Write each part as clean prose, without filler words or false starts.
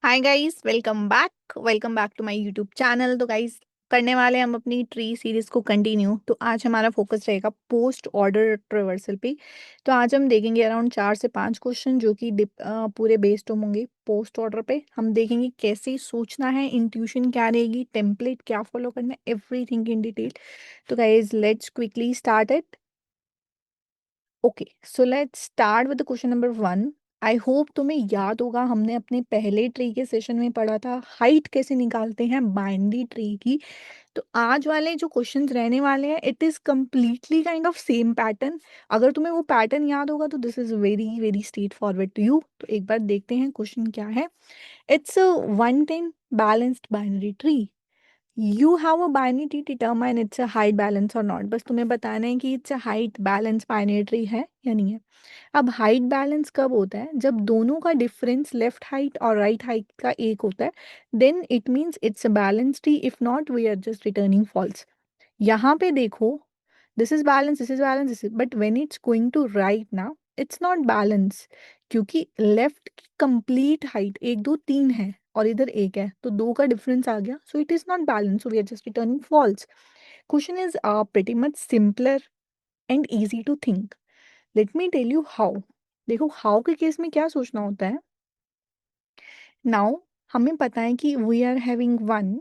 Hi guys, welcome back to my YouTube channel. तो guys, करने वाले हम अपनी ट्री सीरीज को कंटिन्यू। तो आज हमारा फोकस रहेगा पोस्ट ऑर्डर ट्रेवर्सल पे। तो आज हम देखेंगे अराउंड 4 से 5 क्वेश्चन जो कि पूरे बेस्ड होंगे पोस्ट ऑर्डर पे। हम देखेंगे कैसे सोचना है, इंट्यूशन क्या रहेगी, टेम्पलेट क्या फॉलो करना है, एवरीथिंग इन डिटेल। तो guys, let's quickly start it. Okay, so let's start with question number 1। I hope तुम्हें याद होगा, हमने अपने पहले ट्री के सेशन में पढ़ा था हाइट कैसे निकालते हैं बाइनरी ट्री की। तो आज वाले जो क्वेश्चंस रहने वाले हैं, it is completely kind of same pattern. अगर तुम्हें वो पैटर्न याद होगा तो this is very very straightforward to you. तो एक बार देखते हैं क्वेश्चन क्या है। It's 110 balanced binary tree. You have a binary determine it's a height balance और नॉट। बस तुम्हें बताना है कि it's a height balance binary tree है या नहीं है। अब हाइट बैलेंस कब होता है? जब दोनों का डिफरेंस लेफ्ट हाइट और राइट हाइट का एक होता है, then it means it's a balance tree. If not, we are just returning false. यहाँ पे देखो, this is balance, this is, but when it's going to right ना, इट्स नॉट बैलेंस। क्योंकि लेफ्ट की कंप्लीट हाइट 1 2 3 है और इधर एक है, तो दो का डिफरेंस आ गया, so it is not balance, so we are just returning false. Question is pretty much simpler and easy to think. Let me tell you how. देखो, हाउ के केस में क्या सोचना होता है। नाउ हमें पता है कि we are having one,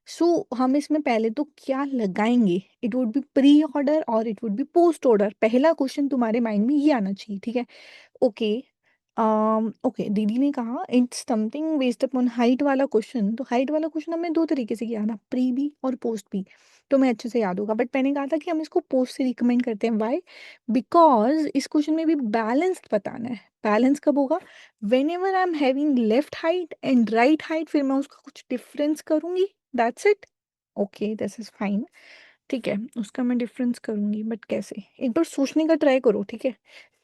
so हम इसमें पहले तो क्या लगाएंगे? It would be pre order और it would be post order. पहला क्वेश्चन तुम्हारे माइंड में ये आना चाहिए, ठीक है। ओके, ओके, दीदी ने कहा it's something based upon height वाला क्वेश्चन। तो हाइट वाला क्वेश्चन हमें दो तरीके से किया ना, प्री भी और पोस्ट भी। तो मैं अच्छे से याद होगा, बट मैंने कहा था कि हम इसको पोस्ट से रिकमेंड करते हैं। वाई? बिकॉज इस क्वेश्चन में भी बैलेंस्ड बताना है। बैलेंस कब होगा? When ever I am having left height and right height, फिर मैं उसका कुछ डिफरेंस करूंगी। That's it. Okay, this is fine. ठीक है, उसका मैं डिफरेंस करूंगी, बट कैसे? एक बार सोचने का ट्राई करो, ठीक है।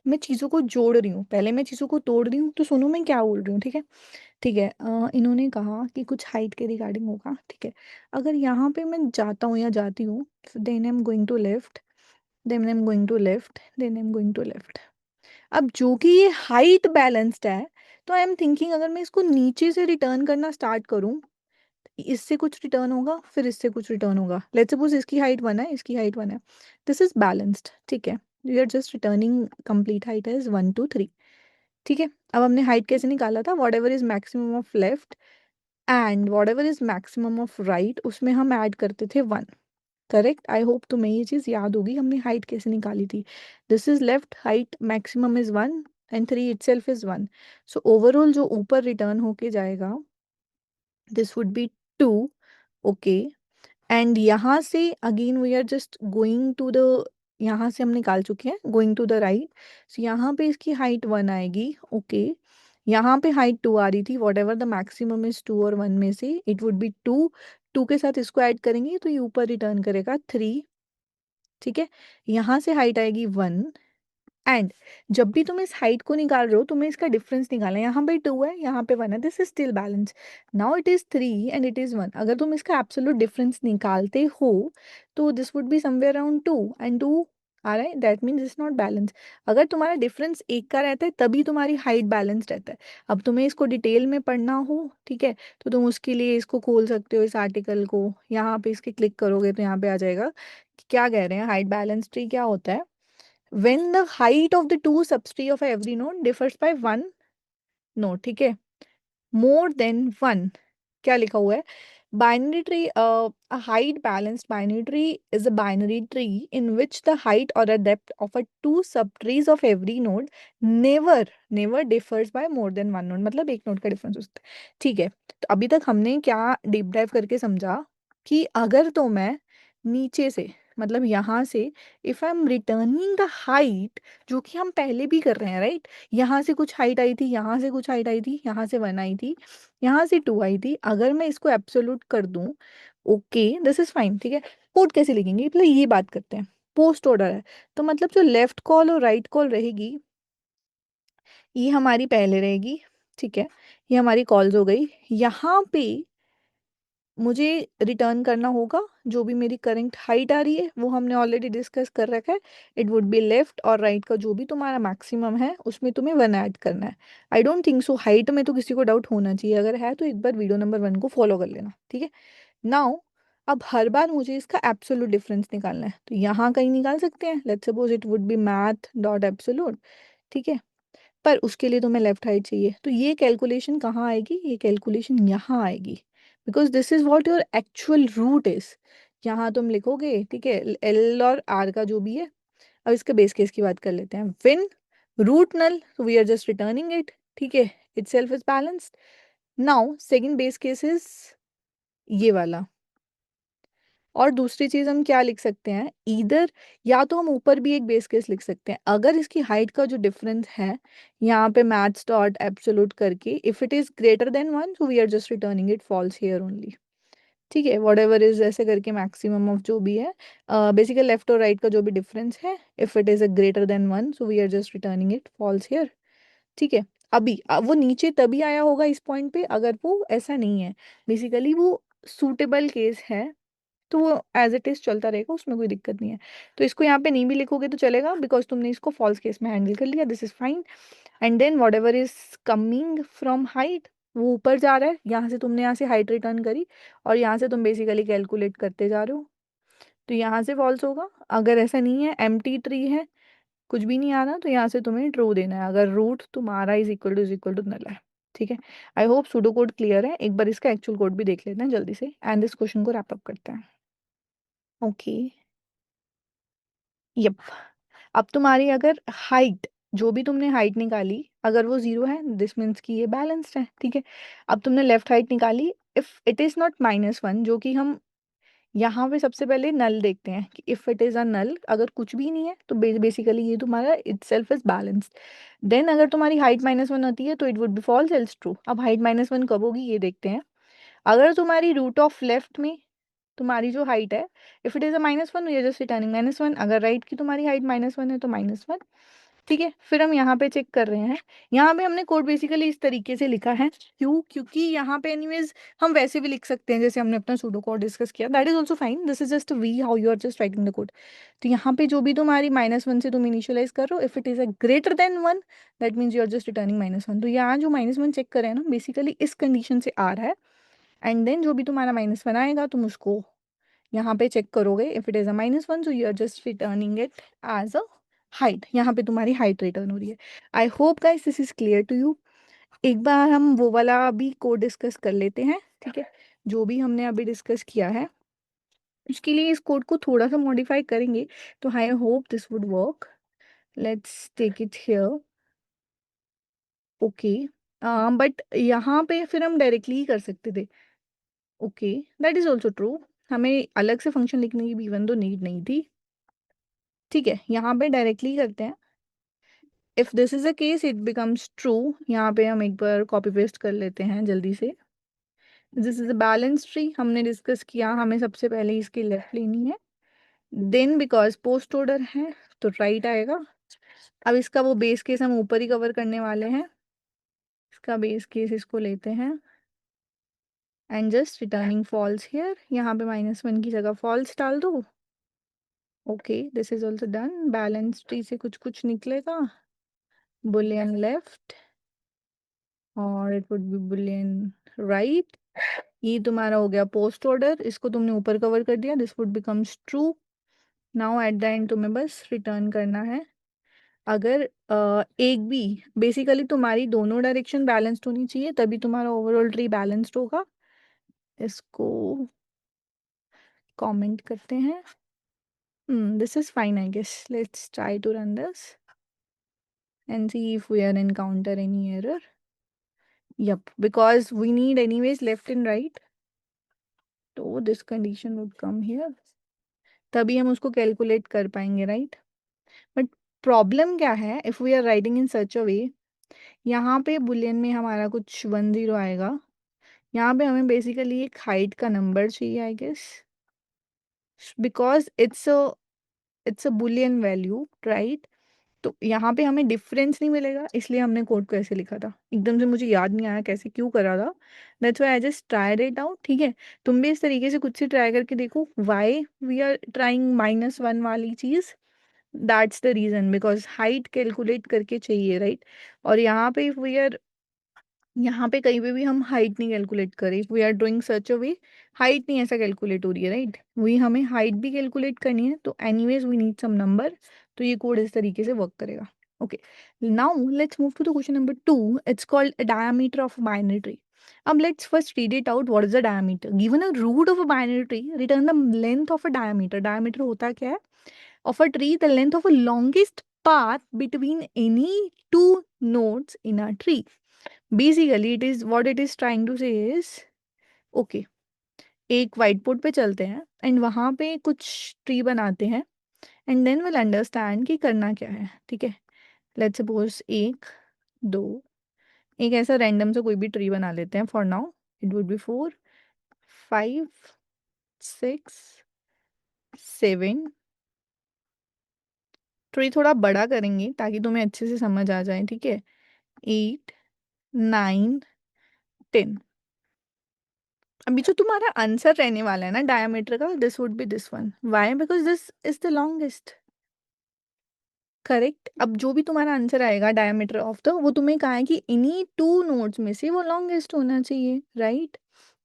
मैं चीज़ों को जोड़ रही हूँ, पहले मैं चीज़ों को तोड़ रही हूँ, तो सुनो मैं क्या बोल रही हूँ, ठीक है। ठीक है, इन्होंने कहा कि कुछ हाइट के रिगार्डिंग होगा, ठीक है। अगर यहाँ पे मैं जाता हूँ या जाती हूँ, then I am going to left, then I am going to left, then I am going to left. अब जो कि ये हाइट बैलेंस्ड है, तो आई एम थिंकिंग अगर मैं इसको नीचे से रिटर्न करना स्टार्ट करूँ, इससे कुछ रिटर्न होगा, फिर इससे कुछ रिटर्न होगा। लेट्स सपोज इसकी हाइट 1 है, इसकी हाइट 1 है, दिस इज बैलेंस्ड, ठीक है। We are just returning complete height is 1 2 3। ठीक है, अब हमने हाइट कैसे निकाला था? What ever is maximum of left and whatever is maximum of right, उसमें हम ऐड करते थे 1। करेक्ट, आई होप तुम्हें ये चीज़ याद होगी हमने हाइट कैसे निकाली थी। This is left height, maximum is 1 and 3 itself is 1। So overall जो ऊपर रिटर्न होके जाएगा, this would be 2। Okay, and यहाँ से again we are just going to the, यहाँ से हम निकाल चुके हैं, going to the right. So यहाँ पे इसकी हाइट 1 आएगी। ओके, यहाँ पे हाइट 2 आ रही थी, what ever the maximum is 2 और 1 में से, इट वुड बी 2। 2 के साथ इसको ऐड करेंगे तो ये ऊपर रिटर्न करेगा 3। ठीक है, यहाँ से हाइट आएगी 1। एंड जब भी तुम इस हाइट को निकाल रहे हो, तुम्हें इसका डिफरेंस निकालना है। यहाँ पे 2 है, यहाँ पे 1 है, this is still balance. Now it is 3 and it is 1। अगर तुम इसका एब्सोल्यूट डिफरेंस निकालते हो, तो this would be somewhere around 2 and 2 आ रहा है, that means it's not balance. अगर तुम्हारा डिफरेंस एक का रहता है, तभी तुम्हारी हाइट बैलेंस्ड रहता है। अब तुम्हें इसको डिटेल में पढ़ना हो, ठीक है, तो तुम उसके लिए इसको खोल सकते हो, इस आर्टिकल को। यहाँ पे इसके क्लिक करोगे तो यहाँ पे आ जाएगा कि क्या कह रहे हैं। हाइट बैलेंस ट्री क्या होता है? when the height of the two subtree of every node differs by 1 node, ठीक है, more than 1। क्या लिखा हुआ है? Binary tree, a height balanced binary tree is a binary tree in which the height or the depth of a two subtrees of every node never differs by more than 1 node। मतलब एक node का difference हो सकता है, ठीक है। तो अभी तक हमने क्या डीप डाइव करके समझा कि अगर तो मैं नीचे से, मतलब यहाँ से, if I am returning the height, जो कि हम पहले भी कर रहे हैं, राइट। यहाँ से कुछ हाइट आई थी, यहाँ से कुछ हाइट आई थी, यहाँ से 1 आई थी, यहाँ से 2 आई थी। अगर मैं इसको एब्सोल्यूट कर दूं, ओके, दिस इज फाइन, ठीक है। कोड कैसे लिखेंगे, मतलब ये बात करते हैं। पोस्ट ऑर्डर है, तो मतलब जो लेफ्ट कॉल और राइट कॉल रहेगी, ये हमारी पहले रहेगी, ठीक है। ये हमारी कॉल्स हो गई। यहाँ पे मुझे रिटर्न करना होगा जो भी मेरी करंट हाइट आ रही है, वो हमने ऑलरेडी डिस्कस कर रखा है। इट वुड बी लेफ्ट और राइट का जो भी तुम्हारा मैक्सिमम है उसमें तुम्हें 1 ऐड करना है। I don't think so height में तो किसी को डाउट होना चाहिए, अगर है तो एक बार वीडियो नंबर 1 को फॉलो कर लेना, ठीक है। नाउ अब हर बार मुझे इसका एब्सोल्यूट डिफरेंस निकालना है, तो यहाँ कहीं निकाल सकते हैं। Let's suppose it would B math dot absolute, ठीक है। पर उसके लिए तुम्हें लेफ्ट हाइट चाहिए, तो ये कैलकुलेशन कहाँ आएगी, ये कैलकुलेशन यहाँ आएगी, because this is what your actual root is. यहाँ तुम लिखोगे, ठीक है, एल और आर का जो भी है। अब इसके बेस केस की बात कर लेते हैं। When root null, so we are just returning it, ठीक है, itself is balanced. Now second base case is ये वाला। और दूसरी चीज हम क्या लिख सकते हैं, इधर या तो हम ऊपर भी एक बेस केस लिख सकते हैं, अगर इसकी हाइट का जो डिफरेंस है यहाँ पे मैथ्स डॉट एब्सोल्यूट करके, if it is greater than 1 so we are just returning it false here only, ठीक है। वॉट एवर इज ऐसे करके मैक्सिमम ऑफ जो भी है, बेसिकली लेफ्ट और राइट का जो भी डिफरेंस है, if it is a greater than 1 so we are just returning it false here, ठीक है। अभी वो नीचे तभी आया होगा इस पॉइंट पे अगर वो ऐसा नहीं है, बेसिकली वो सूटेबल केस है, तो वो एज इट इज चलता रहेगा, उसमें कोई दिक्कत नहीं है। तो इसको यहाँ पे नहीं भी लिखोगे तो चलेगा, बिकॉज तुमने इसको फॉल्स केस में हैंडल कर लिया, this is fine. And then whatever is coming from height, वो ऊपर जा रहा है, यहाँ से तुमने यहाँ से हाइट रिटर्न करी और यहाँ से तुम बेसिकली कैलकुलेट करते जा रहे हो, तो यहाँ से फॉल्स होगा। अगर ऐसा नहीं है, एम ट्री है, कुछ भी नहीं आ रहा, तो यहाँ से तुम्हें ट्रू देना है, अगर रूट तुम्हारा इज इक्वल टू नल है, ठीक है। I hope pseudo code clear है, एक बार इसका एक्चुअल कोड भी देख लेते हैं जल्दी से, एंड इस क्वेश्चन को रैप अप करते हैं। Okay, yup. अब तुम्हारी अगर हाइट, जो भी तुमने हाइट निकाली, अगर वो 0 है दिस मीन्स कि ये बैलेंस्ड है, ठीक है। अब तुमने लेफ्ट हाइट निकाली, इफ इट इज नॉट -1, जो कि हम यहाँ पे सबसे पहले नल देखते हैं कि if it is a null, अगर कुछ भी नहीं है तो बेसिकली ये तुम्हारा itself is balanced. Then अगर तुम्हारी हाइट -1 होती है तो it would be false else true. अब हाइट -1 कब होगी ये देखते हैं। अगर तुम्हारी रूट ऑफ लेफ्ट में तुम्हारी जो हाइट है, if it is a -1 we are just returning -1, अगर राइट की तुम्हारी हाइट -1 है तो -1, ठीक है। फिर हम यहाँ पे चेक कर रहे हैं, यहाँ पे हमने कोड बेसिकली इस तरीके से लिखा है, क्यों, क्योंकि यहाँ पे एनीवेज हम वैसे भी लिख सकते हैं जैसे हमने अपना सूडो कोड डिस्कस किया, that is also fine, this is just we how you are just writing the code. तो यहाँ पे जो भी तुम्हारी -1 से तुम इनिशियलाइज कर रहे हो, if it is a greater than 1 that means you are just returning -1। तो यहाँ जो -1 चेक कर रहे हैं ना, बेसिकली इस कंडीशन से आ रहा है। एंड देन जो भी तुम्हारा -1 आएगा तुम उसको यहाँ पे चेक करोगे, if it is a -1 so you are just returning it as a height, यहाँ पे तुम्हारी हाइट रिटर्न हो रही है। I hope guys this is clear to you. एक बार हम वो वाला भी कोड डिस्कस कर लेते हैं, ठीक है, जो भी हमने अभी डिस्कस किया है। इसके लिए इस कोड को थोड़ा सा मॉडिफाई करेंगे, तो I hope this would work. Let's take it here, okay. But यहाँ पे फिर हम डायरेक्टली ही कर सकते थे, okay, that is also true. हमें अलग से फंक्शन लिखने की भी इवन तो नीड नहीं थी, ठीक है। यहाँ पे डायरेक्टली करते हैं। If this is a case it becomes true, यहाँ पे हम एक बार कॉपी पेस्ट कर लेते हैं जल्दी से। This is a balance tree, हमने डिस्कस किया, हमें सबसे पहले इसकी लेफ्ट लेनी है, देन बिकॉज पोस्ट ऑर्डर है तो राइट आएगा। अब इसका वो बेस केस हम ऊपर ही कवर करने वाले हैं, इसका बेस केस इसको लेते हैं and just returning false here, यहाँ पे -1 की जगह फॉल्स डाल दो। Okay, this is also done. Balance tree से कुछ कुछ निकलेगा, बुलियन लेफ्ट और it would be boolean right. ये तुम्हारा हो गया पोस्ट ऑर्डर, इसको तुमने ऊपर कवर कर दिया, this would becomes true. Now at the end तुम्हें बस रिटर्न करना है। अगर एक भी, बेसिकली तुम्हारी दोनों डायरेक्शन बैलेंस्ड होनी चाहिए तभी तुम्हारा ओवरऑल ट्री बैलेंस्ड होगा। इसको कमेंट करते हैं, this is fine I guess, let's try to run this and see if we are encounter any error. Yep, because we need anyways left and right, so this condition would come here, तभी हम उसको calculate कर पाएंगे, right. But problem क्या है, if we are writing in such a way, यहाँ पे Boolean में हमारा कुछ 10 आएगा, यहाँ पे हमें बेसिकली एक हाइट का नंबर चाहिए I guess, because it's a boolean value, right. तो यहाँ पे हमें डिफरेंस नहीं मिलेगा, इसलिए हमने कोड को ऐसे लिखा था। एकदम से मुझे याद नहीं आया कैसे क्यों करा था, that's why I just tried it out. ठीक है, तुम भी इस तरीके से खुद से ट्राई करके देखो वाई वी आर ट्राइंग -1 वाली चीज़। That's the reason, because height calculate करके चाहिए, राइट। और यहाँ पे वी आर, यहाँ पे कहीं पे भी हम हाइट नहीं कैलकुलेट करें, we are doing such a way, height नहीं ऐसा कैलकुलेट हो रही है, राइट। वही हमें हाइट भी कैलकुलेट करनी है, तो anyways we need some number. तो ये कोड इस तरीके से वर्क करेगा। Okay, now let's move to the question number 2। It's called diameter of binary tree. अब let's first read it out, what is the diameter. Given a root of a binary tree, return the length of a diameter. Diameter होता क्या है? Of a tree, the length of a longest path between any two nodes in a tree. Basically it is, what it is trying to say is, okay, एक white board पे चलते हैं and वहाँ पे कुछ ट्री बनाते हैं and then will understand कि करना क्या है। ठीक है, लेट्स सपोज 1 2, एक ऐसा रैंडम सा कोई भी ट्री बना लेते हैं for now. It would B 4 5 6 7। Tree थोड़ा बड़ा करेंगे ताकि तुम्हें अच्छे से समझ आ जाए। ठीक है, 8 9 10। अभी जो तुम्हारा आंसर रहने वाला है ना डायमीटर का, this would B this one. Why? Because this is the longest. Correct. अब जो भी तुम्हारा आंसर आएगा डायमीटर ऑफ द, वो तुम्हें कहा है कि इन्हीं टू नोड्स में से वो लॉन्गेस्ट होना चाहिए, राइट।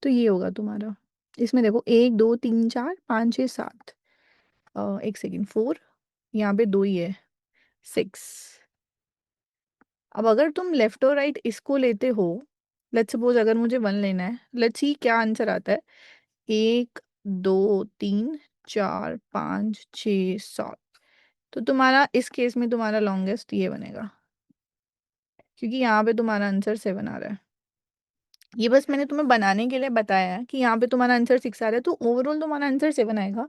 तो ये होगा तुम्हारा। इसमें देखो 1 2 3 4 5 6 7, एक सेकेंड, 4, यहाँ पे 2 ही है, 6। अब अगर तुम लेफ्ट और राइट इसको लेते हो, लेट्स सपोज अगर मुझे 1 लेना है, लेट्स सी क्या आंसर आता है। 1 2 3 4 5 6 7। तो तुम्हारा इस केस में तुम्हारा लॉन्गेस्ट ये बनेगा, क्योंकि यहाँ पे तुम्हारा आंसर 7 आ रहा है। ये बस मैंने तुम्हें बनाने के लिए बताया है कि यहाँ पे तुम्हारा आंसर 6 आ रहा है, तो ओवरऑल तुम्हारा आंसर 7 आएगा।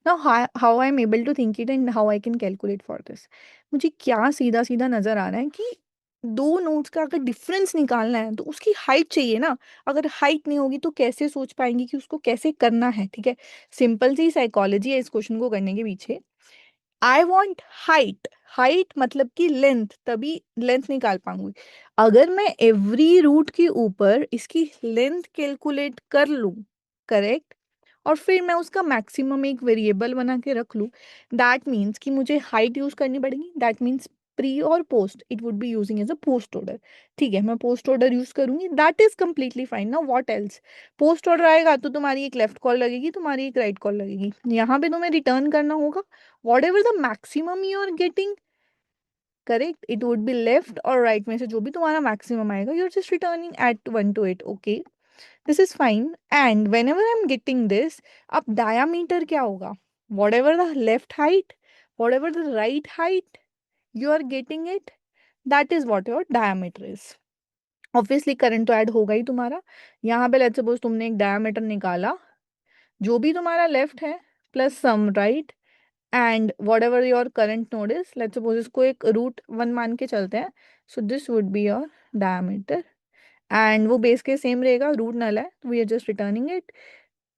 Now how I am able to think it and how I can calculate for this. मुझे क्या सीधा सीधा नजर आ रहा है कि दो नोट्स का अगर डिफरेंस निकालना है तो उसकी हाइट चाहिए ना। अगर हाइट नहीं होगी तो कैसे सोच पाएंगे कि उसको कैसे करना है। ठीक है, सिंपल सी साइकोलॉजी है इस क्वेश्चन को करने के पीछे। आई वॉन्ट हाइट, हाइट मतलब कि लेंथ, तभी लेंथ निकाल पाऊंगी। अगर मैं एवरी रूट के ऊपर इसकी लेंथ कैलकुलेट कर लूँ, करेक्ट, और फिर मैं उसका मैक्सिमम एक वेरिएबल बना के रख लूँ, दैट मीन्स कि मुझे हाइट यूज करनी पड़ेगी। दैट मीन्स प्री और post, it would be using as a post order. ठीक है, मैं पोस्ट ऑर्डर यूज करूंगी, दैट इज कंप्लीटली फाइन। ना व्हाट एल्स, पोस्ट ऑर्डर आएगा तो तुम्हारी एक लेफ्ट कॉल लगेगी, तुम्हारी एक राइट कॉल लगेगी। यहाँ पे तुम्हें रिटर्न करना होगा whatever the maximum you are getting, correct, it would be left or right में से जो भी तुम्हारा maximum आएगा, you're just returning at 1 to 8. Okay, this is fine. And whenever I'm getting this, अब diameter क्या होगा? Whatever the left height, whatever the right height, you are getting it, that is what your diameter is. Obviously current तो add होगा ही तुम्हारा। यहाँ पे let's suppose तुमने एक डायमीटर निकाला, जो भी तुम्हारा लेफ्ट है plus some right, and whatever your current node is, let's suppose इसको एक रूट 1 मान के चलते हैं। So this would be your diameter, and वो बेस के सेम रहेगा, रूट नल है, we are just returning it.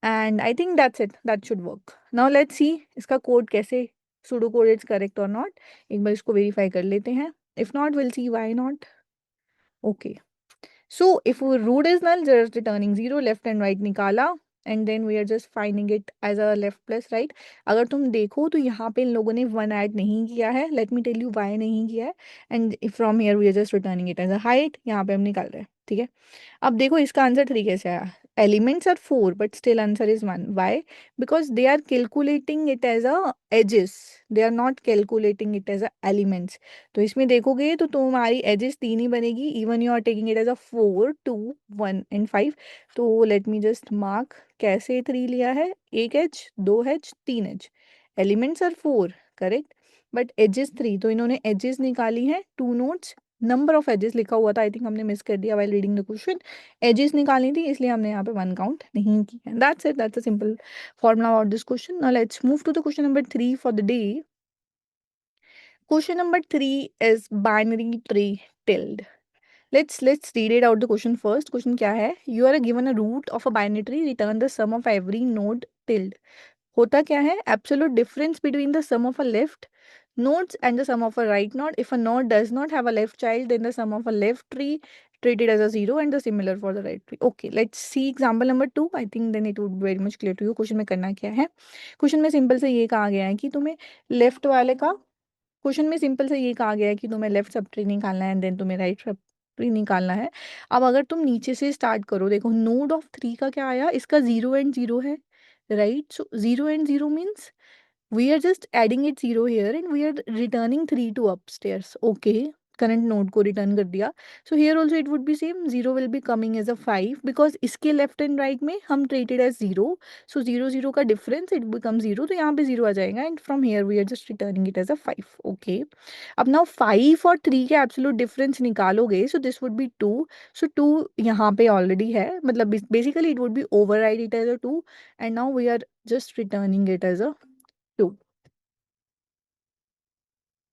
And I think that's it, that should work. Now let's see इसका कोड कैसे सुडो कोड इज करेक्ट और not. एक बार इसको वेरीफाई कर लेते हैं, if not will see why not. Okay, so if root is null, just returning 0, left and right निकाला, and then we are just finding it as a left plus right। अगर तुम देखो तो यहाँ पे इन लोगों ने 1 ऐड नहीं किया है, let me tell you why नहीं किया है। and from here we are just returning it as a height, यहाँ पे हम निकाल रहे हैं। ठीक है, अब देखो इसका आंसर 3 कैसे आया। Elements are 4 but still answer is 1। Why? Because they are calculating it as a edges, they are not calculating it as a elements. तो इसमें देखोगे तो तुम्हारी एजेस 3 ही बनेगी, even you are taking it as a 4 2 1 and 5। तो let me just mark कैसे 3 लिया है, एक edge, 2 edge, 3 edge. Elements are 4, correct, but edges 3, तो इन्होंने एजेस निकाली है, 2 नोट्स, नंबर ऑफ एजेस लिखा हुआ था, आई थिंक हमने मिस कर दिया while reading the question. Edges निकालनी थी इसलिए हमने यहाँ पे 1 काउंट नहीं किया। That's it, that's a simple formula about this question. Now let's move to the question number 3 for the day. Question number 3 is binary tree tilt. Let's read it out the question first. Question क्या है? You are given a root of a binary tree, return the sum of every node tilled. होता क्या है? Absolute difference between the sum of a left Nodes and the sum of a right node. If a node does not have a left child, then the sum of a left tree treated as a zero and the similar for the right tree. Okay, let's see example number 2. I think then it would be very much clear to you. Question में करना क्या है? Question में simple से ये कहा गया है कि तुम्हें लेफ्ट वाले का क्वेश्चन में सिंपल से ये कहा गया है कि तुम्हें लेफ्ट सब ट्री निकालना है, देन तुम्हें राइट सब ट्री निकालना है. अब अगर तुम नीचे से स्टार्ट करो, देखो नोड ऑफ 3 का क्या आया, इसका 0 एंड 0 है, right? So 0 and 0 means we are just adding it 0 here and we are returning 3 to upstairs. Okay, current node को return कर दिया. So here also it would be same, 0 will be coming as a 5 because इसके left and right में हम treated as 0. So 0 0 का difference it becomes 0, तो यहाँ पे 0 आ जाएगा and from here we are just returning it as a 5. Okay, अब now 5 और 3 के absolute difference निकालोगे, so this would be 2. So 2 यहाँ पे already है, मतलब basically it would be override it as a 2 and now we are just returning it as a 2.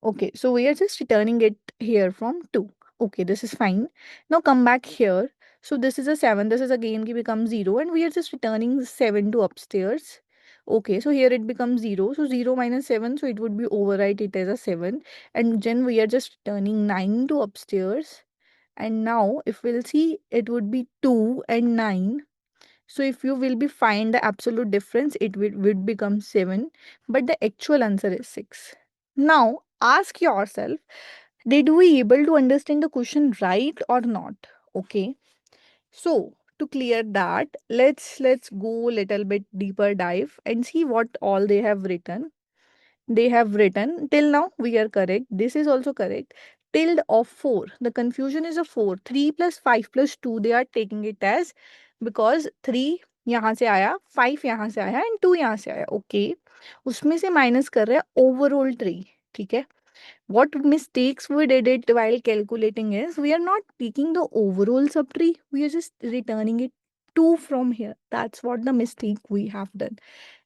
Okay, so we are just returning it here from 2. Okay, this is fine. Now come back here. So this is a 7. This is again become 0 and we are just returning 7 to upstairs. Okay, so here it becomes 0. So 0 minus 7, so it would be overwrite it as a 7. And then we are just returning 9 to upstairs. And now if we'll see, it would be 2 and 9. So if you will be find the absolute difference, it would become 7, but the actual answer is 6. Now ask yourself, did we able to understand the question right or not? Okay. So to clear that, let's go little bit deeper dive and see what all they have written. They have written till now we are correct. This is also correct. Tilde of 4. The confusion is a 4. 3 plus 5 plus 2 they are taking it as because 3 यहाँ से आया, 5 यहाँ से आया and 2 यहाँ से आया. Okay, उसमें से माइनस कर रहे हैं ओवरऑल ट्री. ठीक है, what mistakes we did it while calculating is we are not taking the overall subtree, we are just returning it 2 from here. That's what the mistake we have done.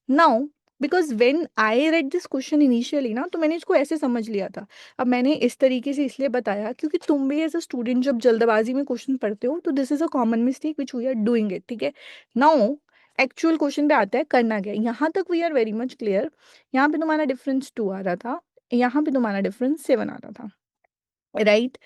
Now because when I read this question initially ना, तो मैंने इसको ऐसे समझ लिया था. अब मैंने इस तरीके से इसलिए बताया क्योंकि तुम भी एज अ स्टूडेंट जब जल्दबाजी में क्वेश्चन पढ़ते हो तो this is a common mistake which we are doing it. ठीक है, नाउ एक्चुअल क्वेश्चन पे आता है करना क्या. यहाँ तक we are very much clear. यहाँ पे तुम्हारा डिफरेंस 2 आ रहा था, यहाँ पे तुम्हारा डिफरेंस 7 आ रहा था, right?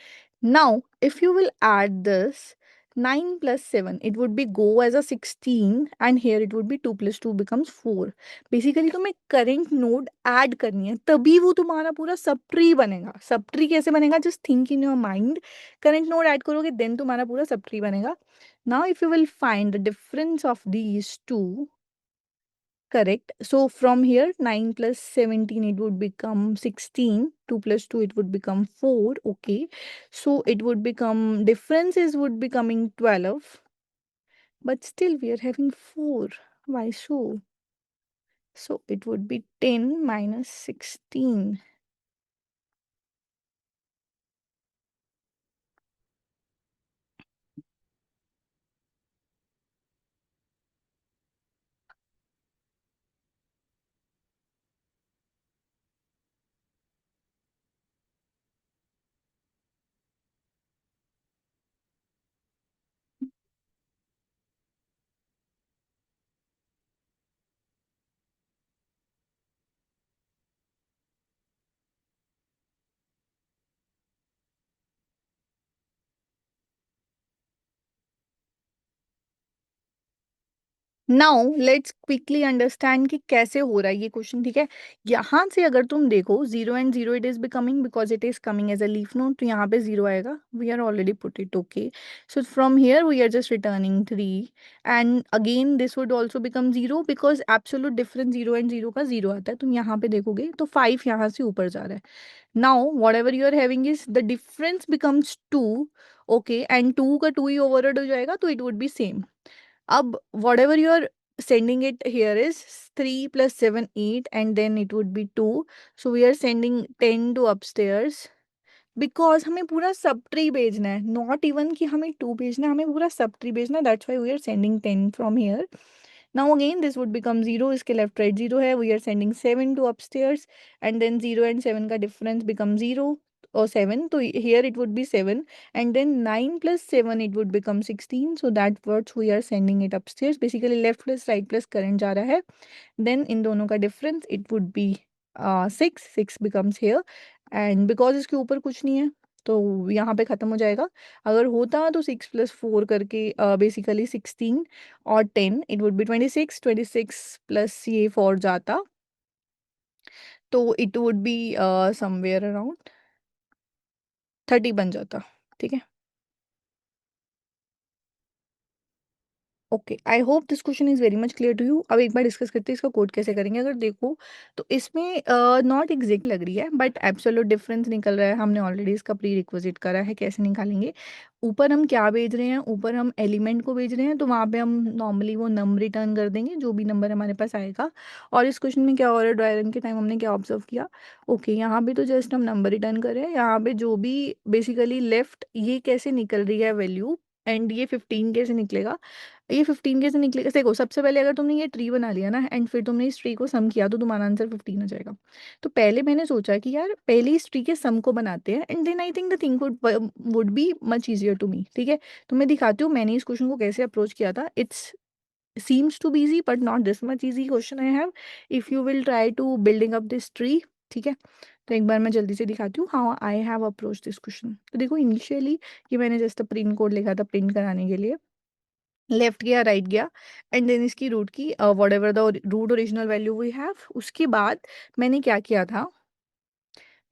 Now if you will add this 9 plus 7, it would be go as a 16 and here it would be 2 plus 2 becomes 4. Basically तुम्हें करंट नोड ऐड करनी है तभी वो तुम्हारा पूरा सब ट्री बनेगा. सब ट्री कैसे बनेगा, just think in your mind. Current node add करोगे देन तुम्हारा पूरा सब ट्री बनेगा. Now if you will find the difference of these two, correct. So from here 9 plus 17 it would become 16. 2 plus 2 it would become 4. Okay. So it would become differences would be coming 12. But still we are having 4. Why so? So it would be 10 minus 16. Now let's quickly understand कि कैसे हो रहा है ये question. ठीक है, यहाँ से अगर तुम देखो 0 and 0 it is becoming because it is coming as a leaf node, तो यहाँ पे 0 आएगा. We are already put it. Okay, so from here we are just returning 3 and again this would also become 0 because absolute difference 0 and 0 का 0 आता है. तुम यहाँ पे देखोगे तो 5 यहाँ से ऊपर जा रहा है. Now whatever you are having is the difference becomes 2. Okay, and 2 का 2 ही ओवरराइड हो जाएगा तो it would be same. Ab whatever you're sending it here is 3 plus 7 8 and then it would be 2. So we are sending 10 to upstairs because हमें पूरा सब tree भेजना है, नॉट इवन कि हमें 2 भेजना है, हमें पूरा सब ट्री भेजना है. That's why we are sending 10 from here. Now again this would become 0. इसके लेफ्ट राइट 0 है. We are sending 7 to upstairs and then 0 and 7 का difference become 0 or 7. So here it would be 7 and then 9 plus 7 it would become 16. So that words we are sending it upstairs. Basically left plus right plus current जा रहा है. Then इन दोनों का difference it would be 6, 6 becomes here, and because इसके ऊपर कुछ नहीं है तो यहाँ पे ख़त्म हो जाएगा। अगर होता तो 6 + 4 करके बेसिकली 16 और 10 इट वुड बी 26, 26 प्लस ये 4 जाता तो it would be somewhere around 30 बन जाता। ठीक है। Okay, I hope this question is very much clear to you. अब एक बार डिस्कस करते हैं इसका कोड कैसे करेंगे। अगर देखो तो इसमें नॉट एग्जैक्ट लग रही है बट एब्सोल्यूट डिफरेंस निकल रहा है। हमने ऑलरेडी इसका प्री रिक्विजिट करा है, कैसे निकालेंगे। ऊपर हम क्या भेज रहे हैं, ऊपर हम एलिमेंट को भेज रहे हैं तो वहाँ पे हम नॉर्मली वो नंबर रिटर्न कर देंगे जो भी नंबर हमारे पास आएगा। और इस क्वेश्चन में क्या हो रहा है, ड्राई रन के टाइम हमने क्या ऑब्जर्व किया। ओके, यहाँ पे तो जस्ट हम नंबर रिटर्न कर रहे हैं। यहाँ पे जो भी बेसिकली लेफ्ट ये कैसे निकल रही है वैल्यू, एंड ये 15 कैसे निकलेगा। ये 15 कैसे निकलेगा, देखो सबसे पहले अगर तुमने ये ट्री बना लिया ना एंड फिर तुमने इस ट्री को सम किया तो तुम्हारा आंसर 15 आ जाएगा। तो पहले मैंने सोचा कि यार पहले इस ट्री के सम को बनाते हैं and then I think the thing would be much easier to me. ठीक है, तो मैं दिखाती हूँ मैंने इस क्वेश्चन को कैसे अप्रोच किया था। It's seems to be easy but not this much easy question I have if you will try to building up this tree। ठीक है, तो एक बार मैं जल्दी से दिखाती हूँ how I have approach this question. तो देखो इनिशियली ये मैंने जस्ट प्रिंट कोड लिखा था प्रिंट कराने के लिए, लेफ्ट गया राइट गया एंड देन इसकी रूट की whatever the root original value we have. उसके बाद मैंने क्या किया था,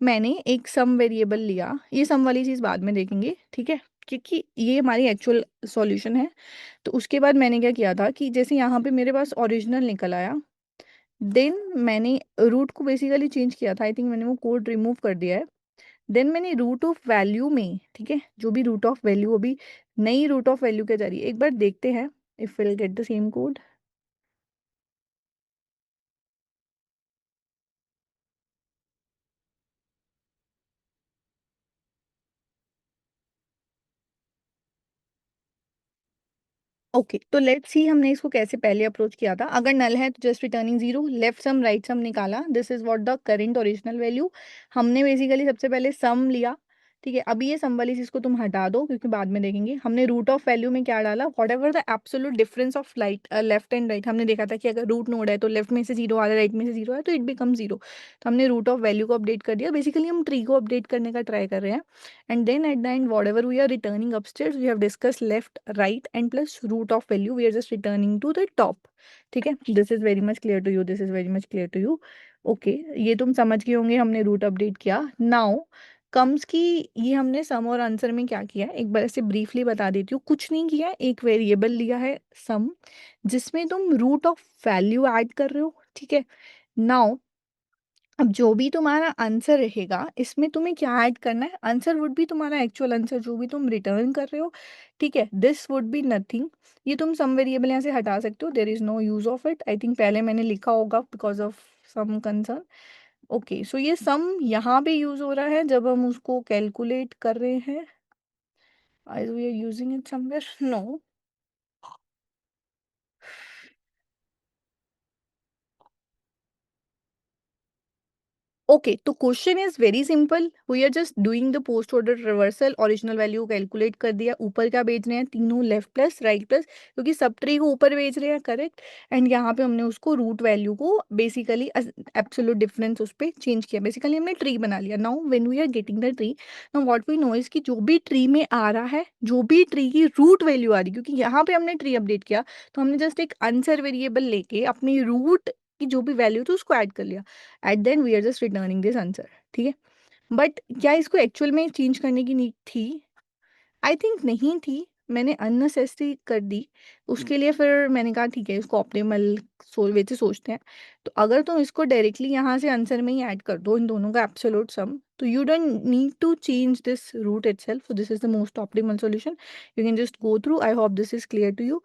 मैंने एक सम वेरिएबल लिया। ये सम वाली चीज़ बाद में देखेंगे, ठीक है, क्योंकि ये हमारी एक्चुअल सॉल्यूशन है। तो उसके बाद मैंने क्या किया था कि जैसे यहाँ पे मेरे पास ओरिजिनल निकल आया, देन मैंने रूट को बेसिकली चेंज किया था। आई थिंक मैंने वो कोड रिमूव कर दिया है। देन मैंने रूट ऑफ वैल्यू में, ठीक है, जो भी रूट ऑफ वैल्यू अभी नई रूट ऑफ वैल्यू क्या जा रही है एक बार देखते हैं if will get the same code. Okay, तो लेट्स सी हमने इसको कैसे पहले अप्रोच किया था। अगर नल है तो just returning zero, left sum right sum निकाला, this is what the current original value. हमने बेसिकली सबसे पहले सम लिया। ठीक है, अभी ये सम वाली चीज को तुम हटा दो क्योंकि बाद में देखेंगे। हमने रूट ऑफ वैल्यू में क्या डाला, what ever the absolute difference of light left and right. हमने देखा था कि अगर रूट नोड है तो लेफ्ट में से जीरो आ रहा है राइट में से जीरो है तो इट बिकम जीरो। तो हमने रूट ऑफ वैल्यू को अपडेट कर दिया। बेसिकली हम ट्री को अपडेट करने का ट्राई कर रहे हैं। And then at the end, whatever we are returning upstairs, we have discussed left, right, and plus root of value. We are just returning to the top. ठीक है, this is very much clear to you. This is very much clear to you. Okay, ये तुम समझ गए होंगे हमने root update किया। Now comes की, ये हमने सम और आंसर में क्या किया है एक बार ऐसे ब्रीफली बता देती हूँ। कुछ नहीं किया, एक वेरिएबल लिया है सम जिसमें तुम रूट ऑफ वैल्यू ऐड कर रहे हो। ठीक है, नाउ अब जो भी तुम्हारा आंसर रहेगा इसमें तुम्हें क्या ऐड करना है, आंसर वुड भी तुम्हारा एक्चुअल आंसर जो भी तुम रिटर्न कर रहे हो। ठीक है, दिस वुड बी नथिंग। ये तुम सम वेरिएबल यहाँ से हटा सकते हो, there is no use of it. I think पहले मैंने लिखा होगा because of some concern. Okay, so ये सम यहाँ पे यूज हो रहा है जब हम उसको कैलकुलेट कर रहे हैं। I we are using it somewhere, no. Okay, तो question is very simple, we are just doing the post order reversal. Original value calculate कर दिया, ऊपर क्या भेज रहे हैं तीनों लेफ्ट प्लस राइट प्लस, क्योंकि सब ट्री को ऊपर भेज रहे हैं, करेक्ट। एंड यहाँ पे हमने उसको रूट वैल्यू को बेसिकली एब्सोल्यूट डिफरेंस उस पर चेंज किया। बेसिकली हमने ट्री बना लिया। Now when we are getting the tree, now what we know is कि जो भी ट्री में आ रहा है, जो भी ट्री की रूट वैल्यू आ रही, क्योंकि यहाँ पे हमने ट्री अपडेट किया तो हमने जस्ट एक आंसर वेरिएबल लेके अपनी रूट की जो भी वैल्यू थी उसको ऐड कर लिया। At then we are just returning this answer. ठीक है, बट क्या इसको एक्चुअल में चेंज करने की नीड थी? आई थिंक नहीं थी, मैंने अननेसेसरी कर दी। उसके लिए फिर मैंने कहा ठीक है इसको ऑप्टिमल वे से सोचते हैं। तो अगर तुम इसको डायरेक्टली यहाँ से आंसर में ही ऐड कर दो इन दोनों का एब्सोल्यूट सम, तो you don't need to change this root itself. So this is the most optimal solution. You can just go through. I hope this is clear to you.